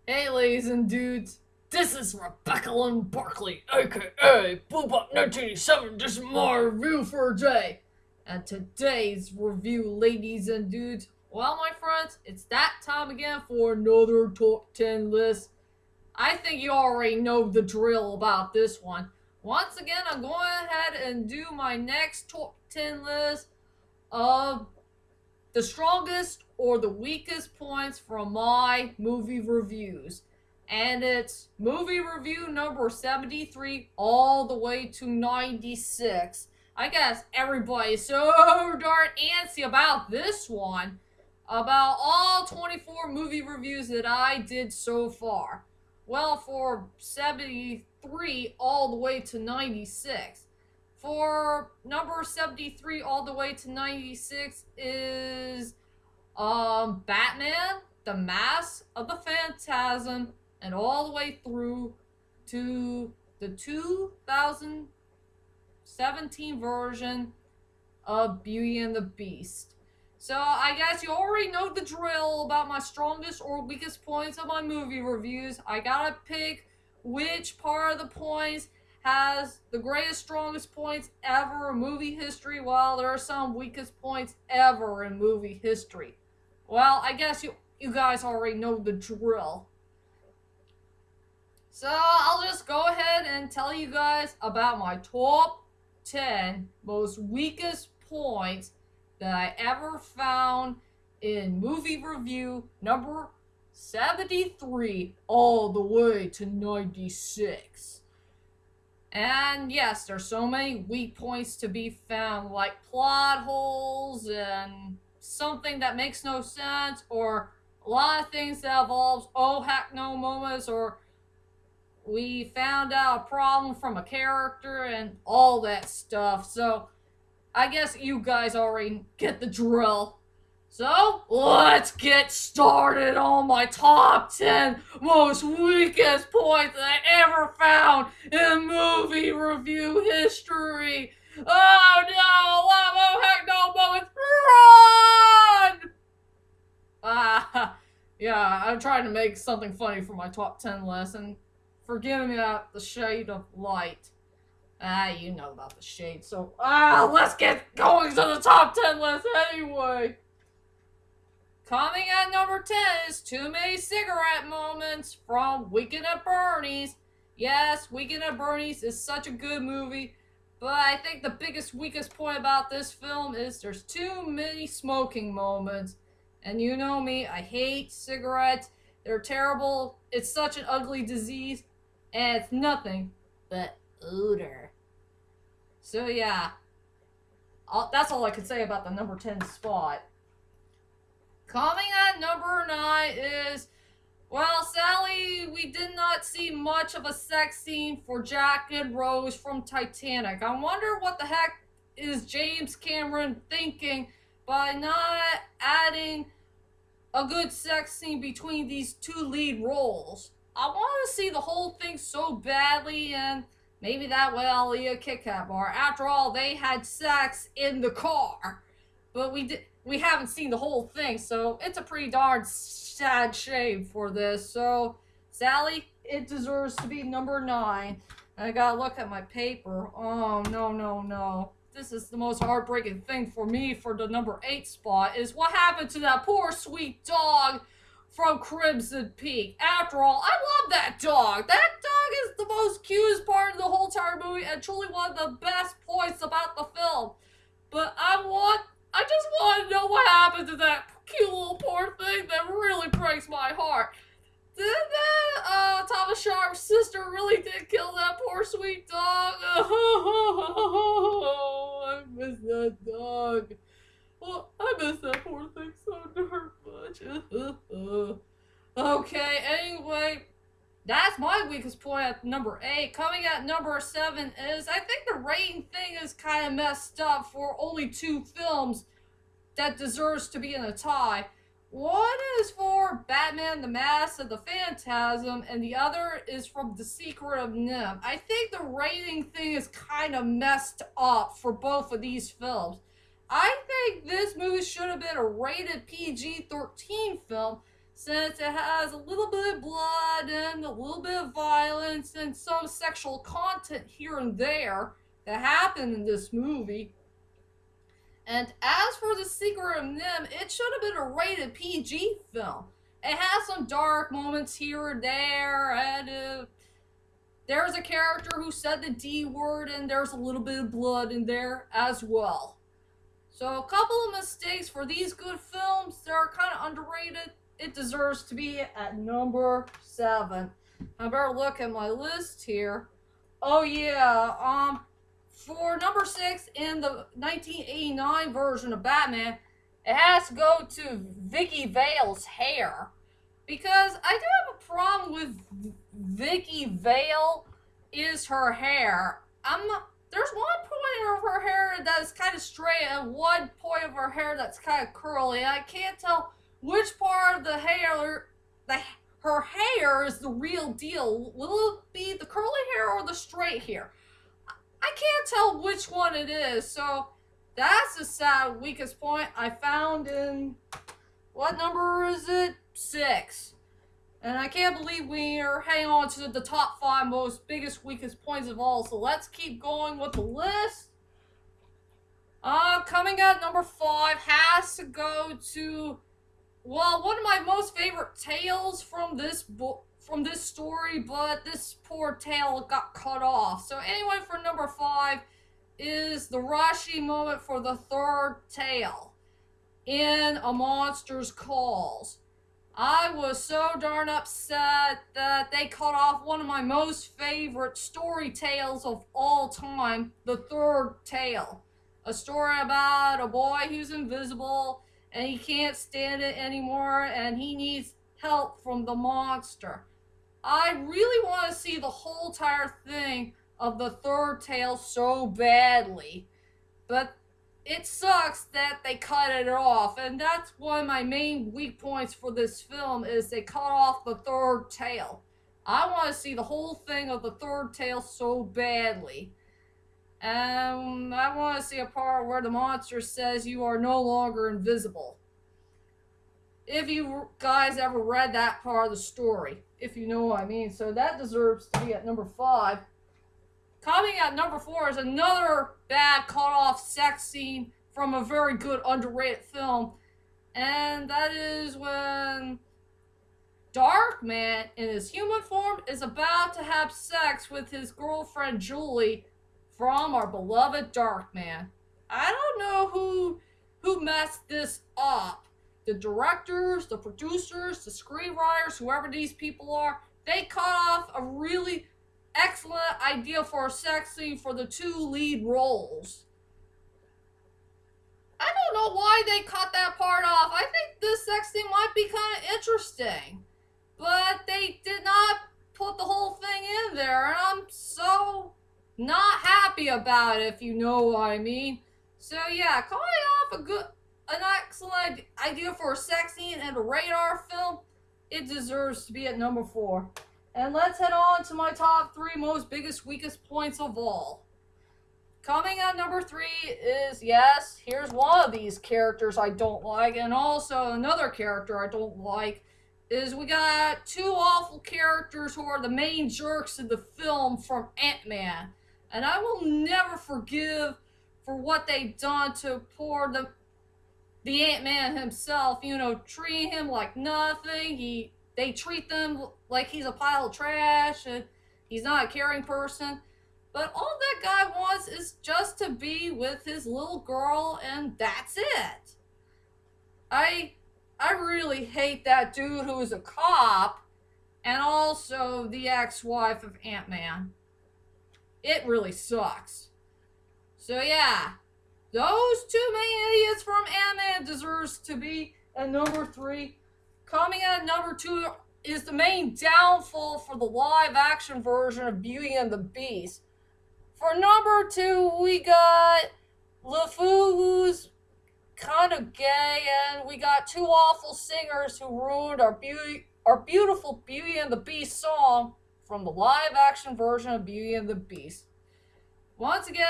Hey, ladies and dudes, this is Rebecca Lynn Barkley, aka Boobop 1987, just my review for today. And today's review, ladies and dudes, well, my friends, it's that time again for another top 10 list. I think you already know the drill about this one. Once again, I'm going ahead and do my next top 10 list of the strongest or the weakest points from my movie reviews. And it's movie review number 73 all the way to 96. I guess everybody's so darn antsy about this one, about all 24 movie reviews that I did so far. Well, for 73 all the way to 96. For number 73 all the way to 96 is Batman, The Mask of the Phantasm, and all the way through to the 2017 version of Beauty and the Beast. So I guess you already know the drill about my strongest or weakest points of my movie reviews. I gotta pick which part of the points has the greatest, strongest points ever in movie history, while there are some weakest points ever in movie history. Well, I guess you guys already know the drill. So I'll just go ahead and tell you guys about my top 10 most weakest points that I ever found in movie review number 73 all the way to 96. And yes, there's so many weak points to be found, like plot holes and something that makes no sense, or a lot of things that involves oh heck no moments, or we found out a problem from a character and all that stuff. So I guess you guys already get the drill. So let's get started on my top 10 most weakest points that I ever found in movie review history. Oh no, oh heck no moments, run! Yeah, I'm trying to make something funny for my top 10 list, and forgive me about the shade of light. You know about the shade, so let's get going to the top 10 list anyway. Coming at number 10 is Too Many Cigarette Moments from Weekend at Bernie's. Yes, Weekend at Bernie's is such a good movie, but I think the biggest, weakest point about this film is there's too many smoking moments. And you know me, I hate cigarettes. They're terrible. It's such an ugly disease, and it's nothing but odor. So yeah, that's all I could say about the number 10 spot. Coming at number 9 is, well, Sally, we did not see much of a sex scene for Jack and Rose from Titanic. I wonder what the heck is James Cameron thinking by not adding a good sex scene between these two lead roles. I want to see the whole thing so badly, and maybe that way I'll eat a Kit Kat bar. After all, they had sex in the car, but we haven't seen the whole thing, so it's a pretty darn sad shame for this. So, Sally, it deserves to be number 9. I gotta look at my paper. Oh, no, no, no. This is the most heartbreaking thing for me for the number 8 spot is what happened to that poor sweet dog from Crimson Peak. After all, I love that dog. That dog is the most cutest part of the whole entire movie and truly one of the best points about the film. But I just want to know what happened to that cute little poor thing that really breaks my heart. Did that Thomas Sharp's sister really did kill that poor sweet dog? Oh, I miss that dog. Well, I miss that poor thing so darn much. Okay, anyway, that's my weakest point at number 8. Coming at number 7 is I think the rating thing is kind of messed up for only 2 films that deserves to be in a tie. One is for Batman the Mask of the Phantasm, and the other is from The Secret of NIMH. I think the rating thing is kind of messed up for both of these films. I think this movie should have been a rated PG 13 film since it has a little bit of blood and a little bit of violence and some sexual content here and there that happened in this movie. And as for The Secret of NIMH, it should have been a rated PG film. It has some dark moments here and there, and there's a character who said the D word, and there's a little bit of blood in there as well. So a couple of mistakes for these good films. They're kind of underrated. It deserves to be at number 7. I better look at my list here. Oh yeah, for number 6 in the 1989 version of Batman, it has to go to Vicky Vale's hair. Because I do have a problem with Vicky Vale is her hair. There's one point of her hair that is kind of straight and one point of her hair that's kind of curly. I can't tell which part of the hair, her hair is the real deal. Will it be the curly hair or the straight hair? I can't tell which one it is. So that's the sad weakest point I found in, what number is it? 6. And I can't believe we are hanging on to the top 5 most biggest, weakest points of all. So let's keep going with the list. Coming at number 5 has to go to, well, one of my most favorite tales from this book, from this story, but this poor tale got cut off. So anyway, for number 5 is the rushing moment for the third tale in A Monster's Calls. I was so darn upset that they cut off one of my most favorite story tales of all time, the third tale. A story about a boy who's invisible and he can't stand it anymore and he needs help from the monster. I really want to see the whole entire thing of the third tale so badly, but it sucks that they cut it off, and that's one of my main weak points for this film is they cut off the third tale. I want to see the whole thing of the third tale so badly. I want to see a part where the monster says you are no longer invisible. If you guys ever read that part of the story, if you know what I mean. So that deserves to be at number 5. Coming at number 4 is another bad cut-off sex scene from a very good underrated film. And that is when Darkman, in his human form, is about to have sex with his girlfriend Julie from our beloved Darkman. I don't know who messed this up. The directors, the producers, the screenwriters, whoever these people are, they cut off a really excellent idea for a sex scene for the 2 lead roles. I don't know why they cut that part off. I think this sex scene might be kind of interesting, but they did not put the whole thing in there, and I'm so not happy about it, if you know what I mean. So yeah, cutting off an excellent idea for a sex scene and a radar film, it deserves to be at number 4. And let's head on to my top 3 most biggest, weakest points of all. Coming at number 3 is, yes, here's one of these characters I don't like, and also another character I don't like, is we got 2 awful characters who are the main jerks in the film from Ant-Man. And I will never forgive for what they've done to poor the Ant-Man himself, you know, treating him like nothing. They treat them like he's a pile of trash and he's not a caring person. But all that guy wants is just to be with his little girl, and that's it. I really hate that dude who is a cop and also the ex-wife of Ant-Man. It really sucks. So yeah, those 2 main idiots from Ant-Man deserves to be at number 3. Coming at number 2 is the main downfall for the live-action version of Beauty and the Beast. For number 2, we got LeFou, who's kind of gay, and we got 2 awful singers who ruined our beautiful Beauty and the Beast song from the live-action version of Beauty and the Beast. Once again,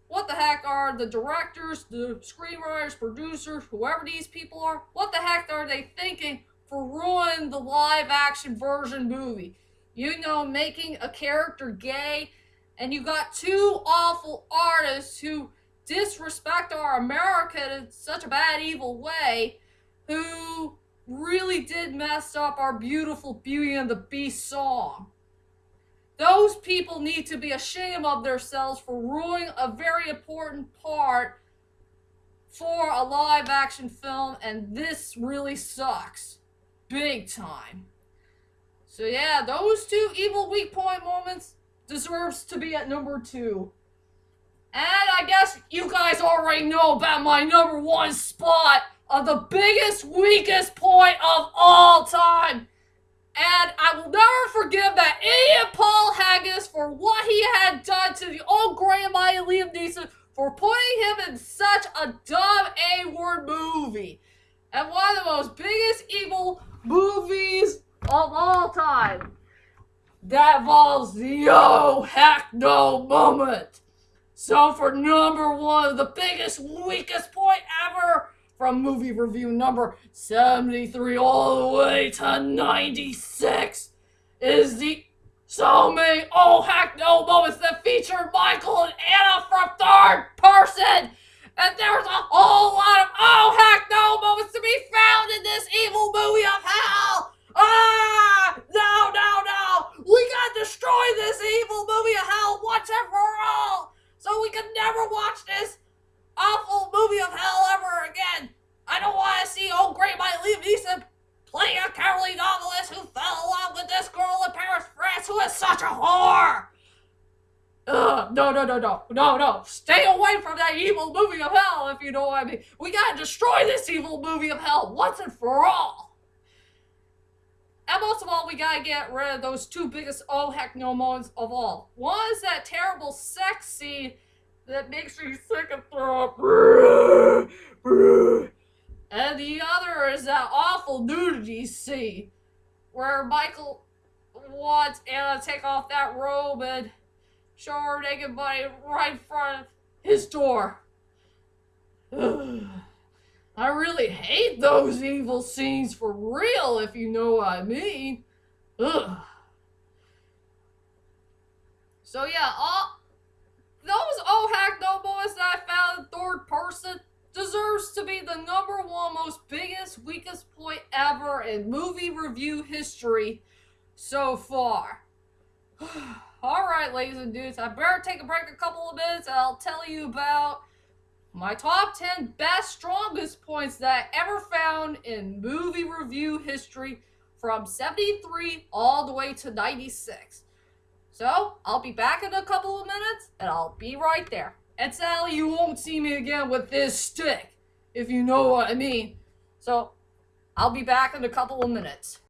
what the heck are the directors, the screenwriters, producers, whoever these people are, what the heck are they thinking for ruining the live action version movie. You know, making a character gay, and you got two awful artists who disrespect our America in such a bad, evil way, who really did mess up our beautiful Beauty and the Beast song. Those people need to be ashamed of themselves for ruining a very important part for a live action film, and this really sucks. Big time. So yeah, those two evil weak point moments deserves to be at number 2. And I guess you guys already know about my number 1 spot of the biggest, weakest point of all time. And I will never forgive that idiot Paul Haggis for what he had done to the old grandma Liam Neeson for putting him in such a dumb A-word movie. And one of the most biggest evil movies of all time. That involves the oh heck no moment. So for number 1, the biggest, weakest point ever, from movie review number 73 all the way to 96, is the so many oh heck no moments that feature Michael and Anna from third person. And there's a whole lot of oh heck no moments to be found in this evil movie of hell. No. We gotta destroy this evil movie of hell once and for all, so we can never watch this awful movie of hell ever again. I don't want to see old great my Liam Neeson play a cowardly novelist who fell in love with this girl in Paris, France, who is such a whore. No. Stay away from that evil movie of hell, if you know what I mean. We gotta destroy this evil movie of hell once and for all. And most of all, we gotta get rid of those two biggest oh heck no moments of all. One is that terrible sex scene that makes you sick and throw up. And the other is that awful nudity scene where Michael wants Anna to take off that robe and show her naked body right in front of his door. I really hate those evil scenes for real, if you know what I mean. Ugh. So yeah, those oh heck no moments that I found in third person deserves to be the number 1 most biggest, weakest point ever in movie review history so far. Alright, ladies and dudes, I better take a break a couple of minutes and I'll tell you about my top 10 best, strongest points that I ever found in movie review history from 73 all the way to 96. So, I'll be back in a couple of minutes, and I'll be right there. And Sally, you won't see me again with this stick, if you know what I mean. So, I'll be back in a couple of minutes.